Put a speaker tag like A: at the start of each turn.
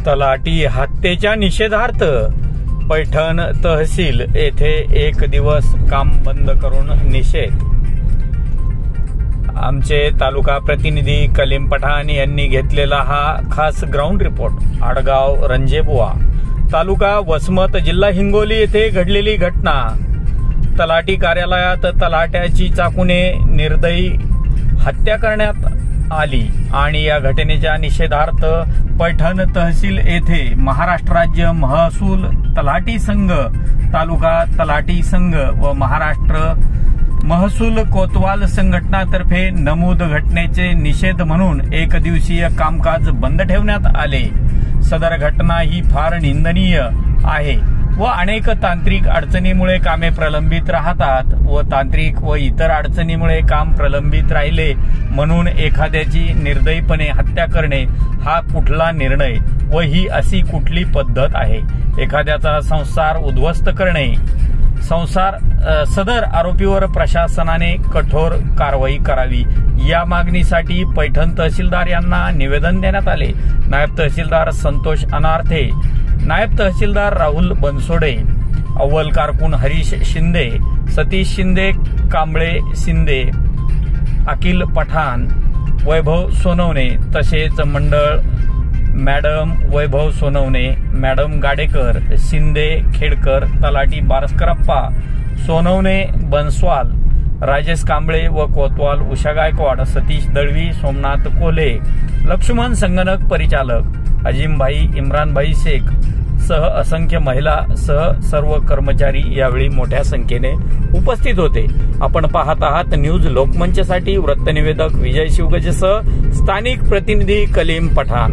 A: तलाठी हत्येच्या निषेधार्थ पैठण तहसील येथे एक दिवस काम बंद करून निषेध। आमचे तालुका प्रतिनिधी कलीम पठाण यांनी घेतलेला हा खास ग्राउंड रिपोर्ट। आडगाव रंजेबुवा तालुका वसमत जिल्हा हिंगोली येथे घडलेली घटना। तलाठी कार्यालयात तलाट्याची चाकूने निर्दयी हत्या करण्यात आली आणि या घटनेच्या निषेधार्थ पैठण तहसील येथे महाराष्ट्र राज्य महसूल तलाठी संघ, तालुका तलाठी संघ व महाराष्ट्र महसूल कोतवाल संघटनातर्फे नमूद घटनेचे निषेध म्हणून एक दिवसीय कामकाज बंद ठेवण्यात आले। सदर घटना ही फार निंदनीय आहे व अनेक तांत्रिक अडचणीमुळे कामे प्रलंबित राहतात व तांत्रिक व इतर अडचणीमुळे काम प्रलंबित राहिले म्हणून एखाद्याची निर्दयीपणे हत्या करणे हा कुठला निर्णय व ही अशी कुठली पद्धत आहे। एखाद्याचा संसार उद्ध्वस्त करणे सदर आरोपीवर प्रशासनाने कठोर कारवाई करावी या मागणीसाठी पैठण तहसीलदार यांना निवेदन देण्यात आले। नायब तहसीलदार संतोष अनार्थे, नायब तहसीलदार राहुल बनसोडे, अव्वल कारकून हरीश शिंदे, सतीश शिंदे, कांबळे शिंदे, अखिल पठाण, वैभव सोनवणे तसेच मंडळ मॅडम वैभव सोनवणे, मॅडम गाडेकर, शिंदे खेडकर, तलाठी बारस्करप्पा, सोनवणे बनस्वाल, राजेश कांबळे व कोतवाल उषा गायकवाड, सतीश दळवी, सोमनाथ कोल्हे, लक्ष्मण संगणक परिचालक, अजिमभाई, इम्रानभाई शेख सह असंख्य महिला सह सर्व कर्मचारी यावेळी मोठ्या संख्येने उपस्थित होते। आपण पाहत आहात न्यूज लोकमंचसाठी वृत्तनिवेदक विजय शिवगजेसह स्थानिक प्रतिनिधी कलीम पठाण।